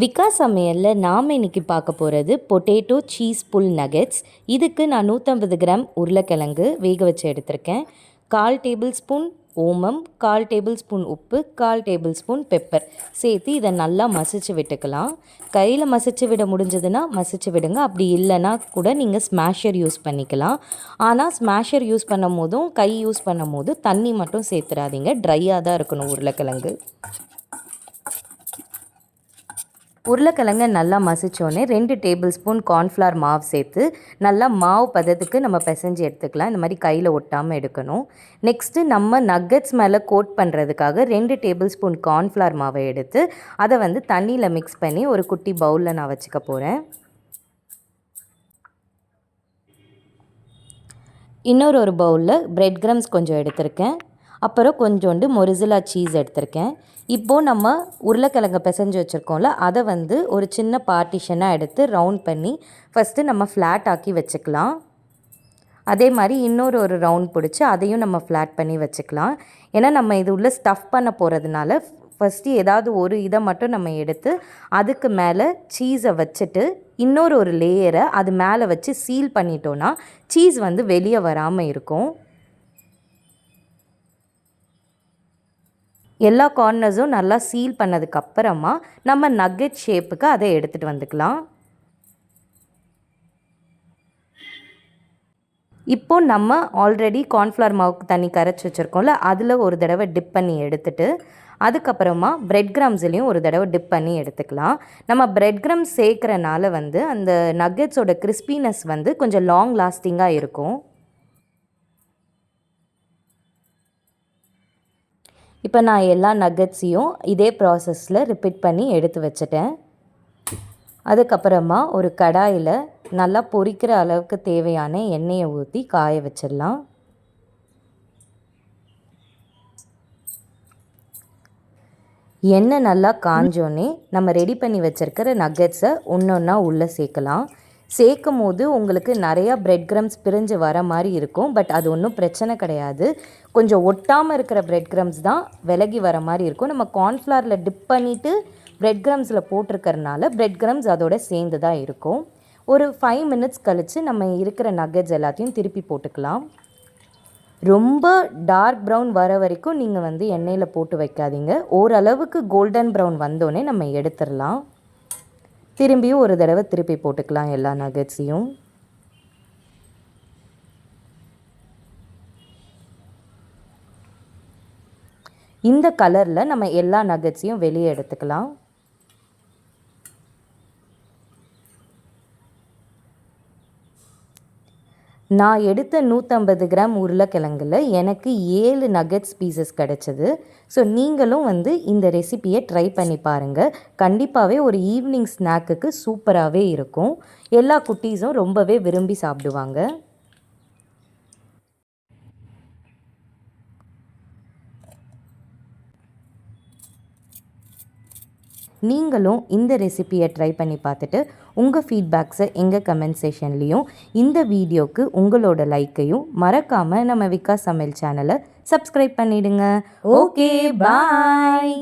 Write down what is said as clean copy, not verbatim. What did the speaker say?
விகா சமையலில் நாம் இன்றைக்கி பார்க்க போகிறது பொட்டேட்டோ சீஸ் புல் நகெட்ஸ். இதுக்கு நான் 150 கிராம் உருளைக்கிழங்கு வேக வச்சு எடுத்திருக்கேன். 1/4 டேபிள் ஸ்பூன் ஓமம், 1/4 டேபிள் ஸ்பூன் உப்பு, 1/4 டேபிள் ஸ்பூன் பெப்பர் சேர்த்து இதை நல்லா மசிச்சு விட்டுக்கலாம். கையில் மசிச்சு விட முடிஞ்சதுன்னா மசிச்சு விடுங்க, அப்படி இல்லைன்னா கூட நீங்கள் ஸ்மாஷர் யூஸ் பண்ணிக்கலாம். ஆனால் ஸ்மாஷர் யூஸ் பண்ணும் போதும் கை யூஸ் பண்ணும் போதும் தண்ணி மட்டும் சேர்த்துறாதீங்க, ட்ரையாக தான் இருக்கணும் உருளைக்கிழங்கு. உருளைக்கிழங்க நல்லா மசித்தோடனே 2 டேபிள் ஸ்பூன் கார்ன்ஃப்ளவர் மாவு சேர்த்து நல்லா மாவு பதத்துக்கு நம்ம பிசைஞ்சு எடுத்துக்கலாம். இந்த மாதிரி கையில் ஒட்டாமல் எடுக்கணும். நெக்ஸ்ட்டு நம்ம நக்கட்ஸ் மேலே கோட் பண்ணுறதுக்காக 2 டேபிள் ஸ்பூன் கார்ன்ஃப்ளவர் மாவை எடுத்து அதை தண்ணியில் மிக்ஸ் பண்ணி ஒரு குட்டி பவுலில் நான் வச்சுக்க போகிறேன். இன்னொரு பவுலில் பிரெட் கிரம்ஸ் கொஞ்சம் எடுத்திருக்கேன். அப்புறம் கொஞ்சோண்டு மொரிசிலா சீஸ் எடுத்திருக்கேன். இப்போது நம்ம உருளைக்கிழங்க பிசைஞ்சு வச்சுருக்கோம்ல, அதை ஒரு சின்ன பார்ட்டிஷனாக எடுத்து ரவுண்ட் பண்ணி ஃபஸ்ட்டு நம்ம ஃப்ளாட் ஆக்கி வச்சுக்கலாம். அதே மாதிரி ஒரு ரவுண்ட் பிடிச்சி அதையும் நம்ம ஃப்ளாட் பண்ணி வச்சுக்கலாம். ஏன்னா நம்ம இது உள்ள ஸ்டஃப் பண்ண போகிறதுனால ஃபஸ்ட்டு ஏதாவது ஒரு இதை மட்டும் நம்ம எடுத்து அதுக்கு மேலே சீஸை வச்சுட்டு ஒரு லேயரை அது மேலே வச்சு சீல் பண்ணிட்டோன்னா சீஸ் வெளியே வராமல் இருக்கும். எல்லா கார்னர்ஸும் நல்லா சீல் பண்ணதுக்கப்புறமா நம்ம நக்கெட் ஷேப்புக்கு அதை எடுத்துகிட்டு வந்துக்கலாம். இப்போது நம்ம ஆல்ரெடி கார்ன்ஃப்ளவர் மாவுக்கு தண்ணி கரைச்சி வச்சுருக்கோம்ல, அதில் ஒரு தடவை டிப் பண்ணி எடுத்துகிட்டு அதுக்கப்புறமா பிரெட் கிரம்ஸ்லேயும் ஒரு தடவை டிப் பண்ணி எடுத்துக்கலாம். நம்ம பிரெட் கிரம்ஸ் சேர்க்குறனால அந்த நக்கெட்ஸோட கிறிஸ்பினஸ் கொஞ்சம் லாங் லாஸ்டிங்காக இருக்கும். இப்போ நான் எல்லா நக்கட்ஸையும் இதே ப்ராசஸில் ரிப்பீட் பண்ணி எடுத்து வச்சுட்டேன். அதுக்கப்புறமா ஒரு கடாயில் நல்லா பொரிக்கிற அளவுக்கு தேவையான எண்ணெயை ஊற்றி காய வச்சிடலாம். எண்ணெய் நல்லா காஞ்சோன்னே நம்ம ரெடி பண்ணி வச்சுருக்கிற நக்கட்ஸை ஒன்று ஒன்றா உள்ளே சேர்க்கலாம். சேர்க்கும் போது உங்களுக்கு நிறையா பிரெட் கிரம்ஸ் பிரிஞ்சு வர மாதிரி இருக்கும். பட் அது ஒன்றும் பிரச்சனை கிடையாது. கொஞ்சம் ஒட்டாமல் இருக்கிற பிரெட் கிரம்ஸ் தான் விலகி வர மாதிரி இருக்கும். நம்ம கார்ன்ஃப்ளவரில் டிப் பண்ணிவிட்டு பிரெட் கிரம்ஸில் போட்டிருக்கறனால பிரெட் கிரம்ஸ் அதோட சேர்ந்து தான் இருக்கும். ஒரு 5 மினிட்ஸ் கழித்து நம்ம இருக்கிற நக்கட்ஸ் எல்லாத்தையும் திருப்பி போட்டுக்கலாம். ரொம்ப டார்க் ப்ரௌன் வர வரைக்கும் நீங்கள் எண்ணெயில் போட்டு வைக்காதீங்க. ஓரளவுக்கு கோல்டன் ப்ரௌன் வந்தோடனே நம்ம எடுத்துடலாம். திரும்பியும் ஒரு தடவை திருப்பி போட்டுக்கலாம் எல்லா நக்கட்ஸையும். இந்த கலரில் நம்ம எல்லா நக்கட்ஸையும் வெளியே எடுத்துக்கலாம். நான் எடுத்த 150 கிராம் உருளைக்கிழங்கில் எனக்கு 7 நக்கட்ஸ் பீசஸ் கிடச்சிது. ஸோ நீங்களும் இந்த ரெசிப்பியை ட்ரை பண்ணி பாருங்கள். கண்டிப்பாகவே ஒரு ஈவினிங் ஸ்நாக்குக்கு சூப்பராகவே இருக்கும். எல்லா குட்டீஸும் ரொம்பவே விரும்பி சாப்பிடுவாங்க. நீங்களும் இந்த ரெசிப்பியை ட்ரை பண்ணி பார்த்துட்டு உங்கள் ஃபீட்பேக்ஸை எங்கள் கமெண்ட் செக்ஷன்லேயும் இந்த வீடியோவுக்கு உங்களோட லைக்கையும் மறக்காமல் நம்ம விகா சமையல் சேனலை சப்ஸ்கிரைப் பண்ணிவிடுங்க. ஓகே, பாய்.